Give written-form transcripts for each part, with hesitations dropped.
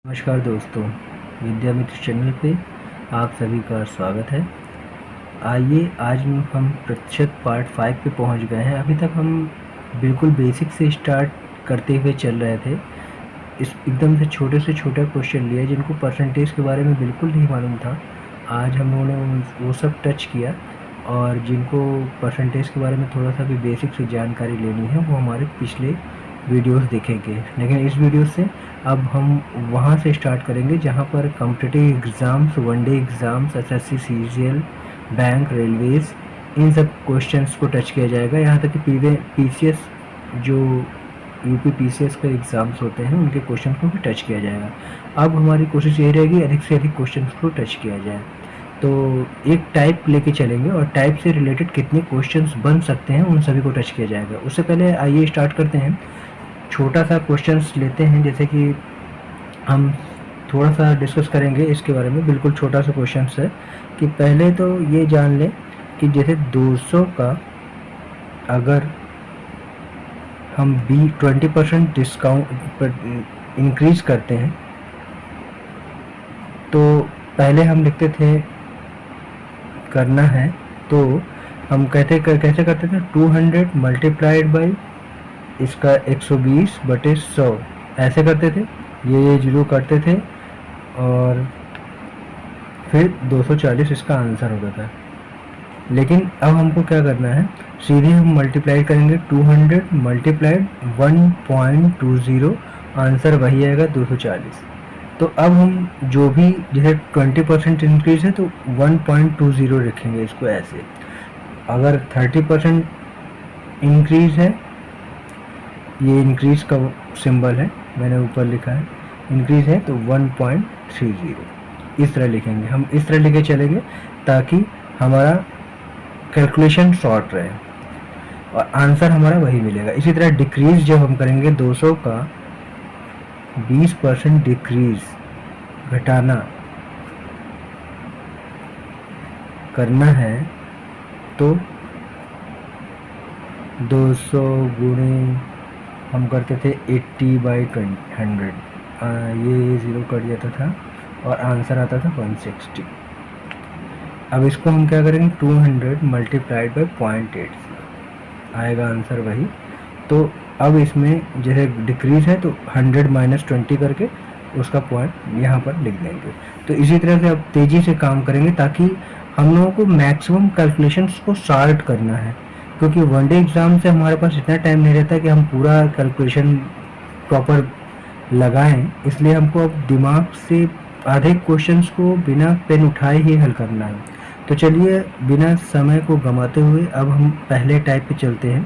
नमस्कार दोस्तों, विद्या मित्र चैनल पे आप सभी का स्वागत है। आइए आज हम प्रतिशत पार्ट 5 पे पहुंच गए हैं। अभी तक हम बिल्कुल बेसिक से स्टार्ट करते हुए चल रहे थे। इस एकदम से छोटा क्वेश्चन लिए जिनको परसेंटेज के बारे में बिल्कुल नहीं मालूम था। आज हम लोगों ने वो सब टच किया, और जिनको परसेंटेज के बारे में थोड़ा सा भी बेसिक से जानकारी लेनी है वो हमारे पिछले वीडियोस देखेंगे। लेकिन इस वीडियो से अब हम वहाँ से स्टार्ट करेंगे जहाँ पर competitive exams, one day exams, SSC, CGL, bank, railways, इन सब क्वेश्चंस को टच किया जाएगा। यहाँ तक कि पीसीएस, जो यूपी पीसीएस के एग्ज़ाम्स होते हैं, उनके क्वेश्चन को भी टच किया जाएगा। अब हमारी कोशिश यही रहेगी अधिक से अधिक क्वेश्चन को टच किया जाए। तो एक टाइप लेके चलेंगे और टाइप से रिलेटेड कितने क्वेश्चंस बन सकते हैं उन सभी को टच किया जाएगा। उससे पहले आइए स्टार्ट करते हैं। छोटा सा क्वेश्चंस लेते हैं, जैसे कि हम थोड़ा सा डिस्कस करेंगे इसके बारे में। बिल्कुल छोटा सा क्वेश्चंस है कि पहले तो ये जान लें कि जैसे 200 का अगर हम 20% डिस्काउंट इंक्रीज़ करते हैं तो पहले हम लिखते थे करना है, तो हम कैसे करते थे 200 मल्टीप्लाइड बाई इसका 120/100 ऐसे करते थे। ये जीरो करते थे और फिर 240 इसका आंसर होता था। लेकिन अब हमको क्या करना है, सीधे हम मल्टीप्लाई करेंगे 200 मल्टीप्लाइड 1.20, आंसर वही आएगा 240। तो अब हम जो भी जैसे 20% इंक्रीज है तो 1.20 रखेंगे इसको ऐसे। अगर 30% इंक्रीज है, ये इंक्रीज का सिंबल है, मैंने ऊपर लिखा है, इंक्रीज है तो 1.30 इस तरह लिखेंगे। हम इस तरह लेके चलेंगे ताकि हमारा कैलकुलेशन शॉर्ट रहे और आंसर हमारा वही मिलेगा। इसी तरह डिक्रीज जब हम करेंगे 200 का 20% डिक्रीज, घटाना करना है तो 200 गुणे हम करते थे 80/100, ये ज़ीरो कट जाता था और आंसर आता था 160। अब इसको हम क्या करेंगे 200 मल्टीप्लाइड बाई 0.80 आएगा आंसर वही। तो अब इसमें जैसे डिक्रीज है तो 100 - 20 करके उसका पॉइंट यहाँ पर लिख देंगे। तो इसी तरह से अब तेज़ी से काम करेंगे ताकि हम लोगों को मैक्सिमम कैलकुलेशंस को सॉर्ट करना है, क्योंकि वनडे एग्ज़ाम से हमारे पास इतना टाइम नहीं रहता कि हम पूरा कैलकुलेशन प्रॉपर लगाएं। इसलिए हमको अब दिमाग से आधे क्वेश्चंस को बिना पेन उठाए ही हल करना है। तो चलिए बिना समय को गंवाते हुए अब हम पहले टाइप पे चलते हैं।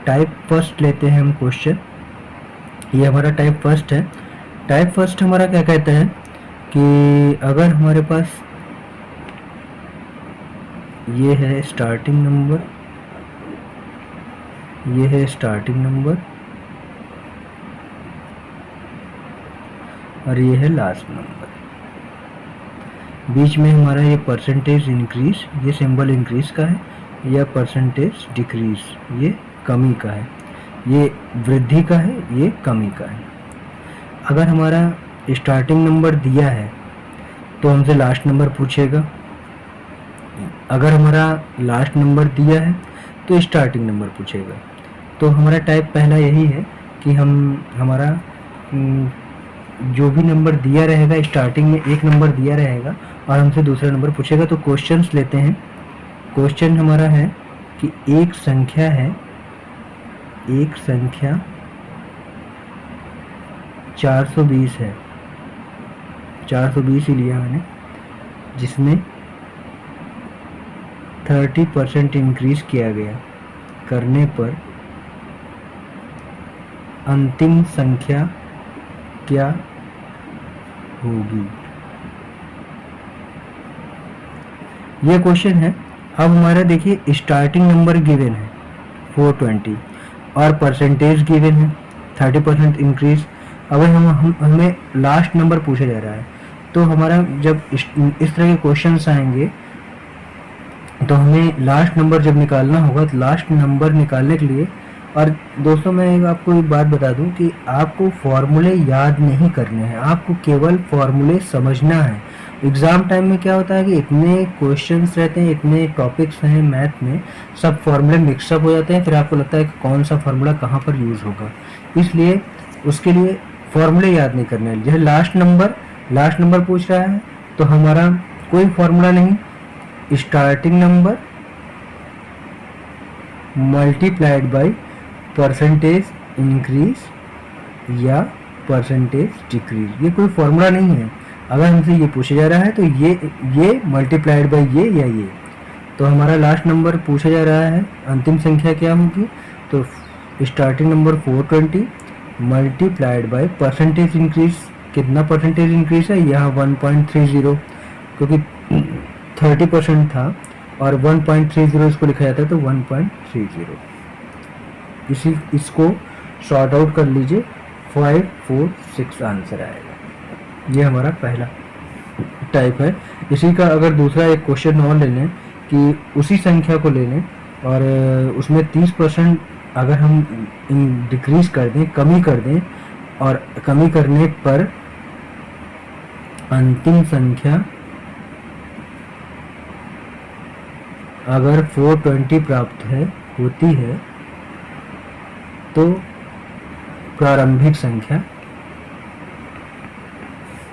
टाइप फर्स्ट लेते हैं हम क्वेश्चन। ये हमारा टाइप फर्स्ट है। टाइप फर्स्ट हमारा क्या कहता है कि अगर हमारे पास ये है स्टार्टिंग नंबर, ये है स्टार्टिंग नंबर और ये है लास्ट नंबर, बीच में हमारा ये परसेंटेज इंक्रीज, ये सिंबल इंक्रीज का है, या परसेंटेज डिक्रीज, ये कमी का है, ये वृद्धि का है, ये कमी का है। अगर हमारा स्टार्टिंग नंबर दिया है तो हमसे लास्ट नंबर पूछेगा। अगर हमारा लास्ट नंबर दिया है तो स्टार्टिंग नंबर पूछेगा। तो हमारा टाइप पहला यही है कि हमारा जो भी नंबर दिया रहेगा, स्टार्टिंग में एक नंबर दिया रहेगा और हमसे दूसरा नंबर पूछेगा। तो क्वेश्चंस लेते हैं। क्वेश्चन हमारा है कि एक संख्या है, एक संख्या 420 है, 420 ही लिया मैंने, जिसमें 30% इंक्रीज किया गया, करने पर अंतिम संख्या क्या होगी। ये क्वेश्चन है। अब हमारा देखिए स्टार्टिंग नंबर गिवन है 420 और परसेंटेज गिवन है 30% इंक्रीज। अगर हमें लास्ट नंबर पूछा जा रहा है तो हमारा जब इस तरह के क्वेश्चंस आएंगे तो हमें लास्ट नंबर जब निकालना होगा तो लास्ट नंबर निकालने के लिए और दोस्तों मैं आपको एक बात बता दूं कि आपको फॉर्मूले याद नहीं करने हैं, आपको केवल फॉर्मूले समझना है। एग्ज़ाम टाइम में क्या होता है कि इतने क्वेश्चंस रहते हैं, इतने टॉपिक्स हैं मैथ में, सब फॉर्मूले मिक्सअप हो जाते हैं, फिर आपको लगता है कि कौन सा फार्मूला कहाँ पर यूज़ होगा। इसलिए उसके लिए फॉर्मूले याद नहीं करने हैं। जैसे लास्ट नंबर पूछ रहा है तो हमारा कोई फॉर्मूला नहीं, starting number multiplied by percentage increase या परसेंटेज डिक्रीज, ये कोई फॉर्मूला नहीं है। अगर हमसे ये पूछा जा रहा है तो ये मल्टीप्लाइड बाय ये या ये, तो हमारा लास्ट नंबर पूछा जा रहा है, अंतिम संख्या क्या होगी, तो starting number 420 multiplied by percentage increase, कितना परसेंटेज इंक्रीज है, यहाँ 1.30, क्योंकि 30% था और 1.30 इसको लिखा जाता है तो 1.30। इसको शॉर्ट आउट कर लीजिए, 5, 4, 6 आंसर आएगा। ये हमारा पहला टाइप है। इसी का अगर दूसरा एक क्वेश्चन और ले लें कि उसी संख्या को ले लें और उसमें 30% अगर हम डिक्रीज कर दें, कमी कर दें, और कमी करने पर अंतिम संख्या अगर 420 प्राप्त होती है तो प्रारंभिक संख्या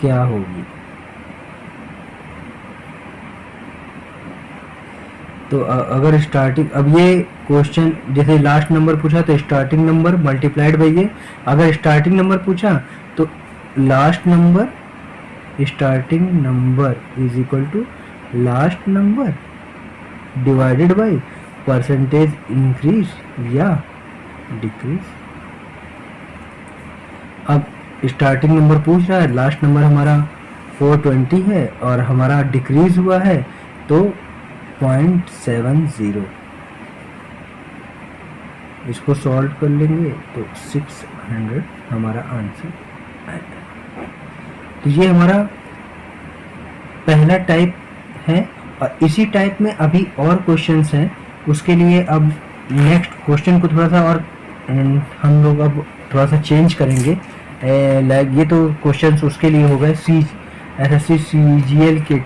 क्या होगी। तो अगर स्टार्टिंग, अब ये क्वेश्चन जैसे लास्ट नंबर पूछा तो स्टार्टिंग नंबर मल्टीप्लाइड बाई ये, अगर स्टार्टिंग नंबर पूछा तो last number, starting number is equal to last number divided by percentage increase या डिक्रीज। अब स्टार्टिंग नंबर पूछ रहा है, लास्ट नंबर हमारा 420 है और हमारा डिक्रीज हुआ है तो 0.70, इसको सॉल्व कर लेंगे तो 600 हमारा आंसर आएगा। तो ये हमारा पहला टाइप है और इसी टाइप में अभी और क्वेश्चंस हैं। उसके लिए अब नेक्स्ट क्वेश्चन को थोड़ा सा और हम लोग अब थोड़ा सा चेंज करेंगे। लाइक ये तो क्वेश्चंस उसके लिए हो गए SSC CGL के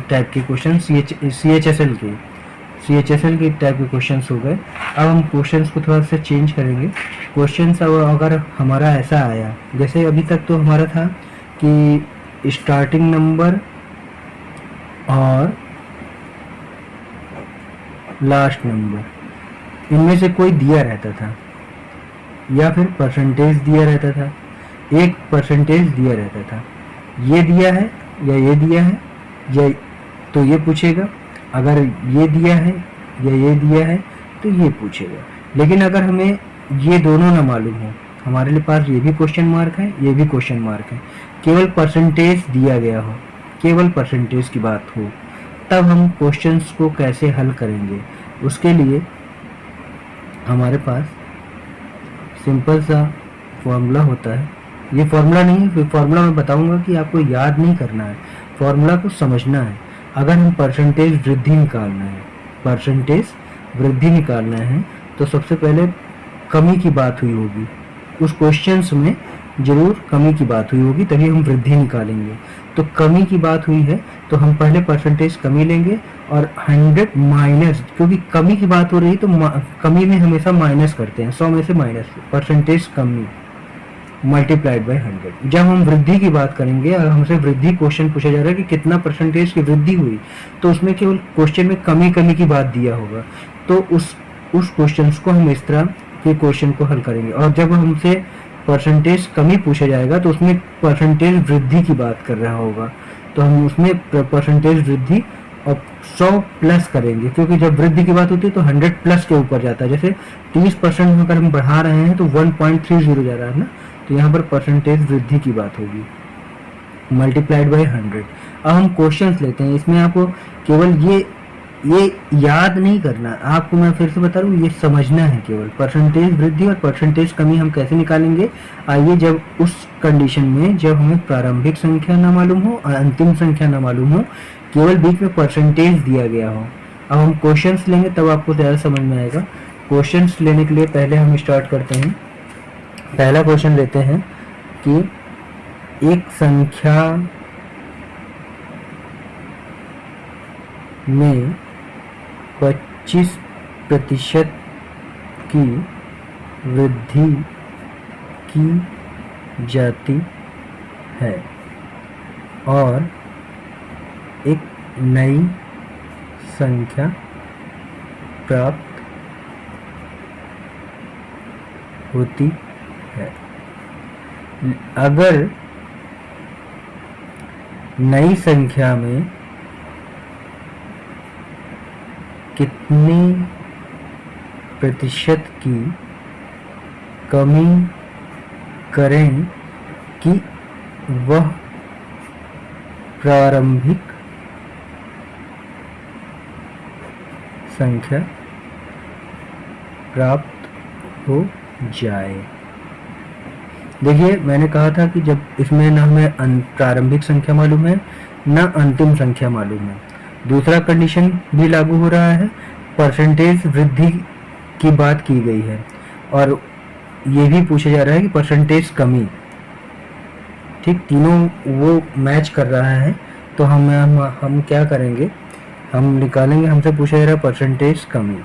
टाइप के क्वेश्चन, CHSL के टाइप के क्वेश्चंस हो गए। अब हम क्वेश्चंस को थोड़ा सा चेंज करेंगे। क्वेश्चंस अगर हमारा ऐसा आया, जैसे अभी तक तो हमारा था कि स्टार्टिंग नंबर और लास्ट नंबर इनमें से कोई दिया रहता था या फिर परसेंटेज दिया रहता था, एक परसेंटेज दिया रहता था, ये दिया है या ये दिया है या, तो ये पूछेगा। अगर ये दिया है या ये दिया है तो ये पूछेगा। लेकिन अगर हमें ये दोनों ना मालूम हो, हमारे पास ये भी क्वेश्चन मार्क है, ये भी क्वेश्चन मार्क है, केवल परसेंटेज दिया गया हो, केवल परसेंटेज की बात हो, तब हम क्वेश्चंस को कैसे हल करेंगे। उसके लिए हमारे पास सिंपल सा फॉर्मूला होता है। ये फॉर्मूला नहीं है, फॉर्मूला मैं बताऊंगा कि आपको याद नहीं करना है, फॉर्मूला को समझना है। अगर हम परसेंटेज वृद्धि निकालना है तो सबसे पहले कमी की बात हुई होगी, उस क्वेश्चंस में जरूर कमी की बात हुई होगी, तभी हम वृद्धि निकालेंगे। तो कमी की बात हुई है तो हम पहले परसेंटेज कमी लेंगे और 100 माइनस, क्योंकि कमी की बात हो रही तो कमी में हमेशा माइनस करते हैं, 100 में से माइनस, परसेंटेज कमी मल्टीप्लाइड बाय 100। जब हम वृद्धि की बात करेंगे, अगर हमसे वृद्धि क्वेश्चन पूछा जा रहा है कि कितना परसेंटेज की वृद्धि हुई, तो उसमें केवल क्वेश्चन में कमी की बात दिया होगा, तो उस क्वेश्चन को हम इस तरह के क्वेश्चन को हल करेंगे। और जब हमसे परसेंटेज कमी पूछा जाएगा तो उसमें परसेंटेज वृद्धि की बात कर रहा होगा, तो हम उसमें परसेंटेज वृद्धि और 100 प्लस करेंगे, क्योंकि जब वृद्धि की बात होती है तो 100 प्लस के ऊपर जाता है। जैसे 30% अगर हम बढ़ा रहे हैं तो 1.30 जा रहा है ना, तो यहाँ पर परसेंटेज वृद्धि की बात होगी मल्टीप्लाइड बाय 100। अब हम क्वेश्चंस लेते हैं, इसमें आपको केवल ये याद नहीं करना, आपको मैं फिर से बता रहा हूँ, ये समझना है केवल। परसेंटेज वृद्धि और परसेंटेज कमी हम कैसे निकालेंगे, आइए, जब उस कंडीशन में जब हमें प्रारंभिक संख्या ना मालूम हो और अंतिम संख्या ना मालूम हो, केवल बीच में परसेंटेज दिया गया हो। अब हम क्वेश्चंस लेंगे तब आपको ज़्यादा समझ में आएगा। क्वेश्चंस लेने के लिए पहले हम स्टार्ट करते हैं। पहला क्वेश्चन लेते हैं कि एक संख्या में 25% की वृद्धि की जाती है और एक नई संख्या प्राप्त होती है। अगर नई संख्या में कितने प्रतिशत की कमी करें कि वह प्रारंभिक संख्या प्राप्त हो जाए। देखिए, मैंने कहा था कि जब इसमें ना हमें प्रारंभिक संख्या मालूम है ना अंतिम संख्या मालूम है। दूसरा कंडीशन भी लागू हो रहा है, परसेंटेज वृद्धि की बात की गई है और ये भी पूछा जा रहा है कि परसेंटेज कमी। ठीक, तीनों वो मैच कर रहा है। तो हम क्या करेंगे, हम निकालेंगे। हमसे पूछा जा रहा है परसेंटेज कमी।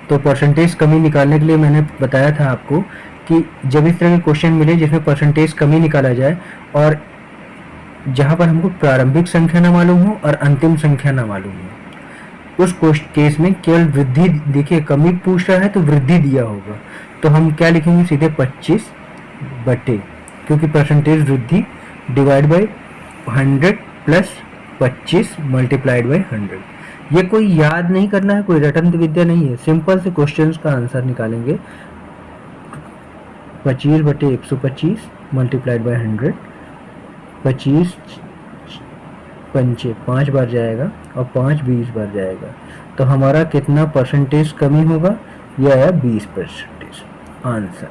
तो परसेंटेज कमी निकालने के लिए मैंने बताया था आपको कि जब इस तरह के क्वेश्चन मिले जिसमें परसेंटेज कमी निकाला जाए और जहां पर हमको प्रारंभिक संख्या ना मालूम हो और अंतिम संख्या ना मालूम हो, उस केस में केवल वृद्धि, देखिए कमी पूछ रहा है तो वृद्धि दिया होगा, तो हम क्या लिखेंगे, सीधे 25 बटे, क्योंकि परसेंटेज वृद्धि divide by 100 plus 25 multiplied by 100। ये कोई याद नहीं करना है, कोई रटन विद्या नहीं है, सिंपल से क्वेश्चंस का आंसर निकालेंगे। 25 बटे 125 मल्टीप्लाइड बाई 100, 25 पंचे 5 बार जाएगा और 5 20 बार जाएगा, तो हमारा कितना परसेंटेज कमी होगा, यह आया 20% आंसर।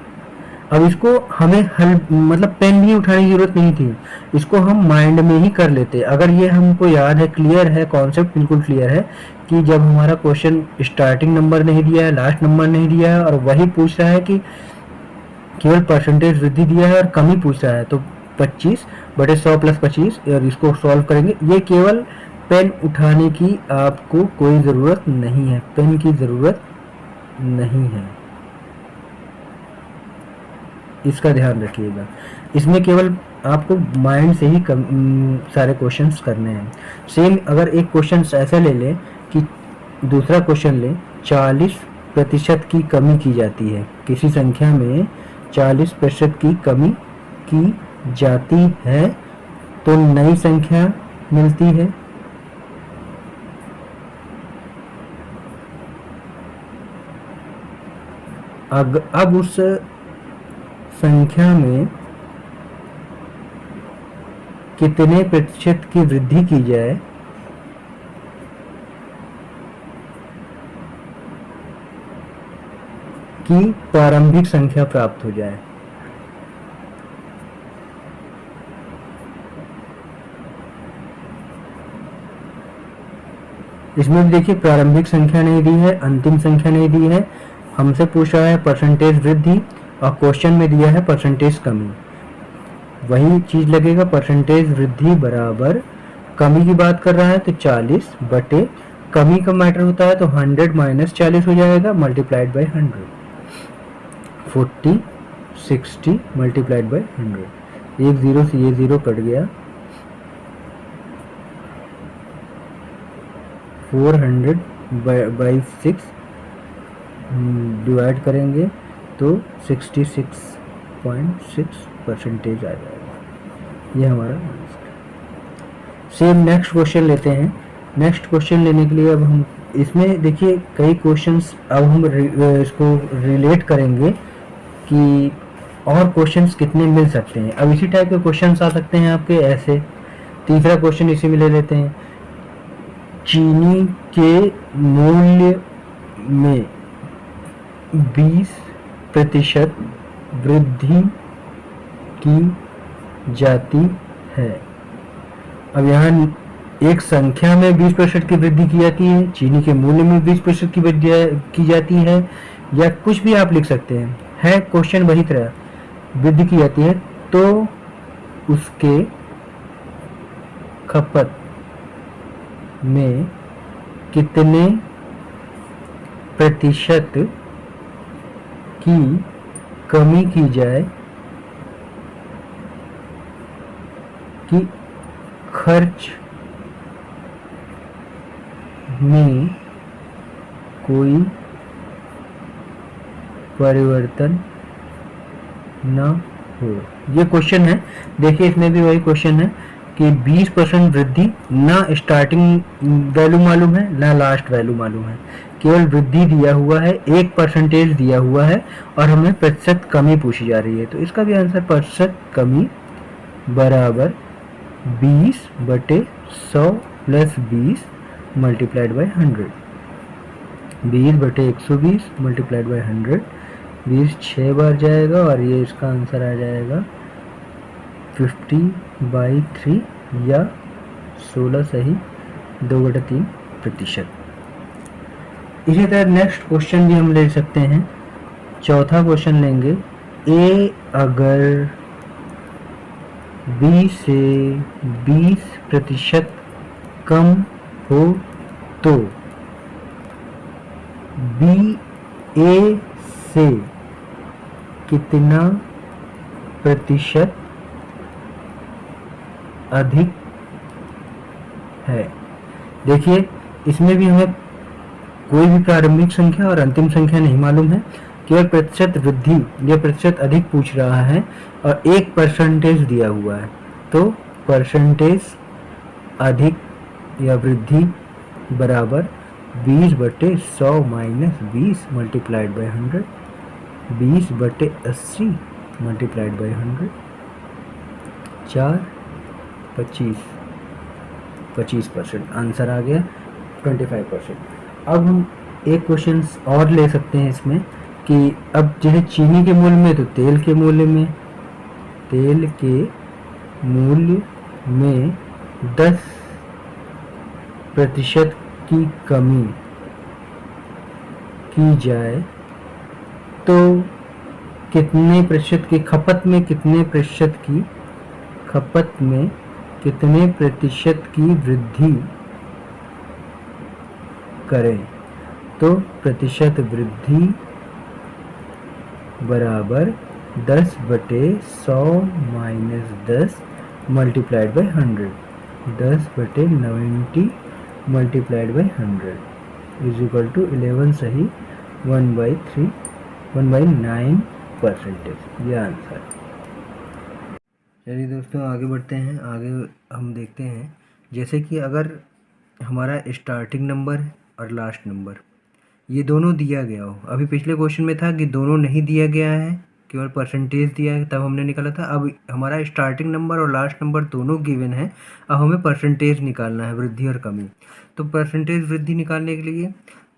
अब इसको हमें हल मतलब पेन भी उठाने की जरूरत नहीं थी, इसको हम माइंड में ही कर लेते। अगर ये हमको याद है, क्लियर है, कॉन्सेप्ट बिल्कुल क्लियर है कि जब हमारा क्वेश्चन स्टार्टिंग नंबर नहीं दिया है, लास्ट नंबर नहीं दिया है और वही पूछ रहा है कि केवल परसेंटेज वृद्धि दिया है और कमी पूछ रहा है, तो 25 बटे 100 प्लस 25 और इसको सॉल्व करेंगे। ये केवल पेन उठाने की आपको कोई ज़रूरत नहीं है, पेन की ज़रूरत नहीं है, इसका ध्यान रखिएगा। इसमें केवल आपको माइंड से ही सारे क्वेश्चंस करने हैं। सेम अगर एक क्वेश्चन ऐसा ले लें कि दूसरा क्वेश्चन ले, 40% की कमी की जाती है, किसी संख्या में 40% की कमी की जाती है तो नई संख्या मिलती है। अब उस संख्या में कितने प्रतिशत की वृद्धि की जाए कि प्रारंभिक संख्या प्राप्त हो जाए। इसमें देखिए प्रारंभिक संख्या नहीं दी है, अंतिम संख्या नहीं दी है, हमसे पूछ रहा है परसेंटेज वृद्धि और क्वेश्चन में दिया है परसेंटेज कमी। वही चीज लगेगा, परसेंटेज वृद्धि बराबर कमी की बात कर रहा है तो 40 बटे कमी का मैटर होता है तो 100 माइनस 40 हो जाएगा मल्टीप्लाइड बाई 100, 40 60 मल्टीप्लाइड बाई 100। एक जीरो से ये जीरो कट गया, 400 बाई 6 डिवाइड करेंगे तो 66.6% आ जाएगा। ये हमारा आंसर। सेम नेक्स्ट क्वेश्चन लेते हैं। नेक्स्ट क्वेश्चन लेने के लिए अब हम इसमें देखिए कई क्वेश्चंस अब हम इसको रिलेट करेंगे कि और क्वेश्चंस कितने मिल सकते हैं। अब इसी टाइप के क्वेश्चंस आ सकते हैं आपके ऐसे। तीसरा क्वेश्चन इसी में ले लेते हैं, चीनी के मूल्य में 20% वृद्धि की जाती है। अब यहाँ एक संख्या में 20% की वृद्धि की जाती है, चीनी के मूल्य में 20% की वृद्धि की जाती है, या कुछ भी आप लिख सकते हैं, है क्वेश्चन वही तरह वृद्धि की जाती है, तो उसके खपत में कितने प्रतिशत की कमी की जाए कि खर्च में कोई परिवर्तन न हो। ये क्वेश्चन है, देखिए इसमें भी वही क्वेश्चन है कि 20% वृद्धि, ना स्टार्टिंग वैल्यू मालूम है ना लास्ट वैल्यू मालूम है, केवल वृद्धि दिया हुआ है, 1% दिया हुआ है और हमें प्रतिशत कमी पूछी जा रही है। तो इसका भी आंसर प्रतिशत कमी बराबर 20/100 plus 20 multiplied by 100, 20/120 multiplied by 100, 20 6 बार जाएगा और ये इसका आंसर आ जाएगा 50/3 या 16 सही 2/3%। इसी तरह नेक्स्ट क्वेश्चन भी हम ले सकते हैं। चौथा क्वेश्चन लेंगे, ए अगर 20 से 20% कम हो तो बी ए से कितना प्रतिशत अधिक है। देखिए इसमें भी हमें कोई भी प्रारंभिक संख्या और अंतिम संख्या नहीं मालूम है, केवल प्रतिशत वृद्धि या प्रतिशत अधिक पूछ रहा है और 1% दिया हुआ है, तो परसेंटेज अधिक या वृद्धि बराबर 20/100 minus 20 multiplied by 100, 20/80 multiplied by 100, 4 25% answer आ गया 25%। अब हम एक क्वेश्चन और ले सकते हैं इसमें कि अब जैसे चीनी के मूल्य में, तो तेल के मूल्य में, तेल के मूल्य में 10% की कमी की जाए तो कितने प्रतिशत की खपत में, कितने प्रतिशत की खपत में कितने प्रतिशत की वृद्धि करें। तो प्रतिशत वृद्धि बराबर 10/100 minus 10 multiplied by 100, 10/90 multiplied by 100 is equal to 11 सही 1/3 1/9%। यह आंसर। चलिए दोस्तों आगे बढ़ते हैं। आगे हम देखते हैं जैसे कि अगर हमारा स्टार्टिंग नंबर और लास्ट नंबर ये दोनों दिया गया हो। अभी पिछले क्वेश्चन में था कि दोनों नहीं दिया गया है, केवल परसेंटेज दिया है, तब हमने निकाला था। अब हमारा स्टार्टिंग नंबर और लास्ट नंबर दोनों गिवन है, अब हमें परसेंटेज निकालना है, वृद्धि और कमी। तो परसेंटेज वृद्धि निकालने के लिए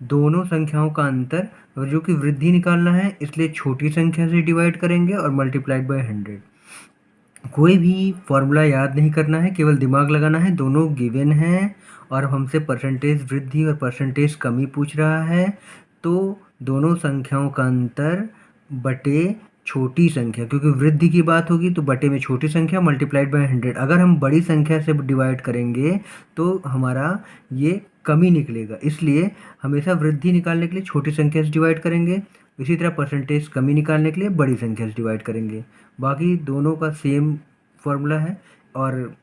दोनों संख्याओं का अंतर, और जो कि वृद्धि निकालना है इसलिए छोटी संख्या से डिवाइड करेंगे और मल्टीप्लाइड बाई 100। कोई भी फॉर्मूला याद नहीं करना है, केवल दिमाग लगाना है। दोनों गिवन हैं और हमसे परसेंटेज वृद्धि और परसेंटेज कमी पूछ रहा है, तो दोनों संख्याओं का अंतर बटे छोटी संख्या, क्योंकि वृद्धि की बात होगी तो बटे में छोटी संख्या मल्टीप्लाइड बाय 100। अगर हम बड़ी संख्या से डिवाइड करेंगे तो हमारा ये कमी निकलेगा, इसलिए हमेशा वृद्धि निकालने के लिए छोटी संख्या से डिवाइड करेंगे, इसी तरह परसेंटेज कमी निकालने के लिए बड़ी संख्या से डिवाइड करेंगे। बाकी दोनों का सेम फॉर्मूला है और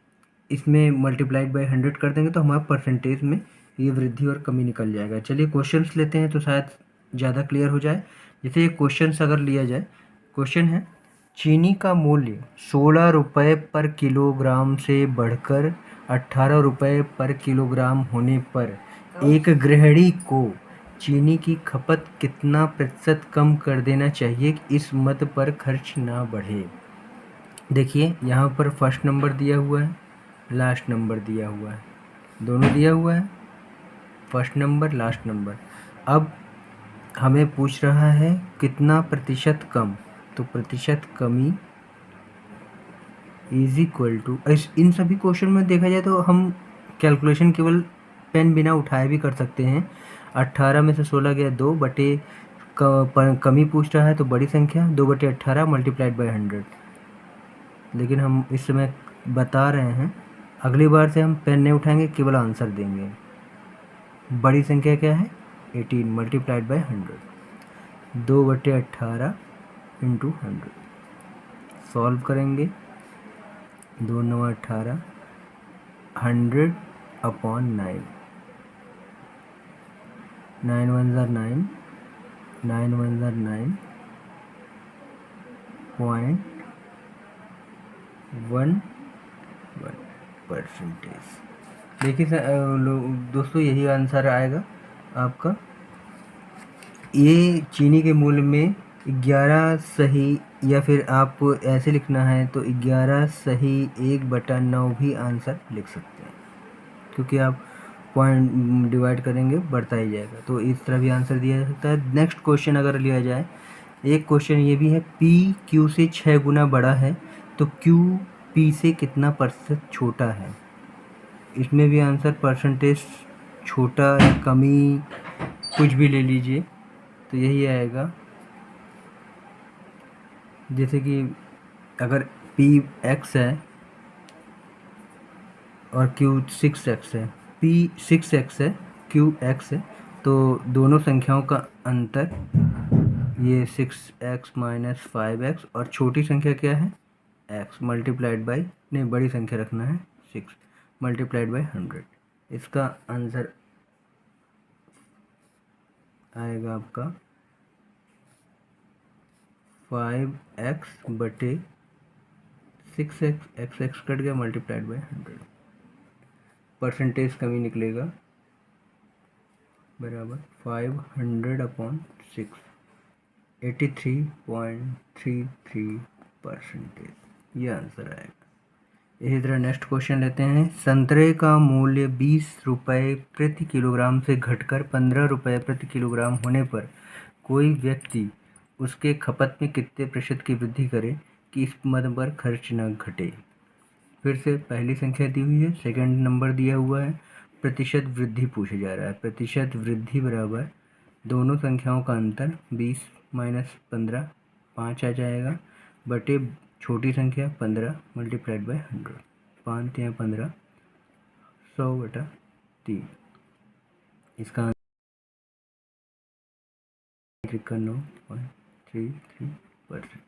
इसमें मल्टीप्लाइड बाय 100 कर देंगे तो हमारा परसेंटेज में ये वृद्धि और कमी निकल जाएगा। चलिए क्वेश्चंस लेते हैं तो शायद ज़्यादा क्लियर हो जाए। जैसे ये क्वेश्चंस अगर लिया जाए, क्वेश्चन है चीनी का मूल्य 16 रुपये पर किलोग्राम से बढ़कर 18 रुपये पर किलोग्राम होने पर एक गृहिणी को चीनी की खपत कितना प्रतिशत कम कर देना चाहिए कि इस मद पर खर्च ना बढ़े। देखिए यहाँ पर फर्स्ट नंबर दिया हुआ है, लास्ट नंबर दिया हुआ है, दोनों दिया हुआ है, फर्स्ट नंबर लास्ट नंबर। अब हमें पूछ रहा है कितना प्रतिशत कम, तो प्रतिशत कमी इज इक्वल टू, इन सभी क्वेश्चन में देखा जाए तो हम कैलकुलेशन केवल पेन बिना उठाए भी कर सकते हैं। 18 में से 16 गया 2 बटे कमी पूछ रहा है तो बड़ी संख्या 2/18 मल्टीप्लाइड बाई 100। लेकिन हम इस समय बता रहे हैं, अगली बार से हम पेन नहीं उठाएंगे, केवल आंसर देंगे। बड़ी संख्या क्या है 18 मल्टीप्लाइड बाई 100, 2/18 इंटू 100। सॉल्व करेंगे, 2 9 18, 100 अपॉन 9, 9 1 ज़ा 9, 9 1 ज़ा 9, 0.11%। देखिए दोस्तों, यही आंसर आएगा आपका। ये चीनी के मूल्य में 11 सही, या फिर आप ऐसे लिखना है तो 11 सही 1/9 भी आंसर लिख सकते हैं, क्योंकि आप पॉइंट डिवाइड करेंगे बढ़ता ही जाएगा, तो इस तरह भी आंसर दिया जा सकता है। नेक्स्ट क्वेश्चन अगर लिया जाए, एक क्वेश्चन ये भी है, P Q से 6 गुना बड़ा है तो Q P से कितना प्रतिशत छोटा है। इसमें भी आंसर परसेंटेज छोटा या कमी कुछ भी ले लीजिए तो यही आएगा। जैसे कि अगर P x है और Q 6x है, P 6x है, Q x है, तो दोनों संख्याओं का अंतर ये 6x माइनस 5x, और छोटी संख्या क्या है x मल्टीप्लाइड बाई, नहीं बड़ी संख्या रखना है 6 मल्टीप्लाइड बाई 100। इसका आंसर आएगा आपका 5x बटे 6x, x कट गया मल्टीप्लाइड बाई 100, परसेंटेज कमी निकलेगा बराबर 500 अपॉन 6, 83.33%। ये आंसर आएगा। इसी तरह नेक्स्ट क्वेश्चन लेते हैं, संतरे का मूल्य 20 रुपये प्रति किलोग्राम से घटकर 15 रुपये प्रति किलोग्राम होने पर कोई व्यक्ति उसके खपत में कितने प्रतिशत की वृद्धि करे कि इस मद पर खर्च न घटे। फिर से पहली संख्या दी हुई है, सेकंड नंबर दिया हुआ है, प्रतिशत वृद्धि पूछा जा रहा है। प्रतिशत वृद्धि बराबर दोनों संख्याओं का अंतर 20 माइनस 15 5 आ जाएगा, बटे छोटी संख्या 15 मल्टीप्लाइड बाई 100, 5 या 15, 100/3। इसका 9.33%।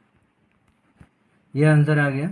यह आंसर आ गया।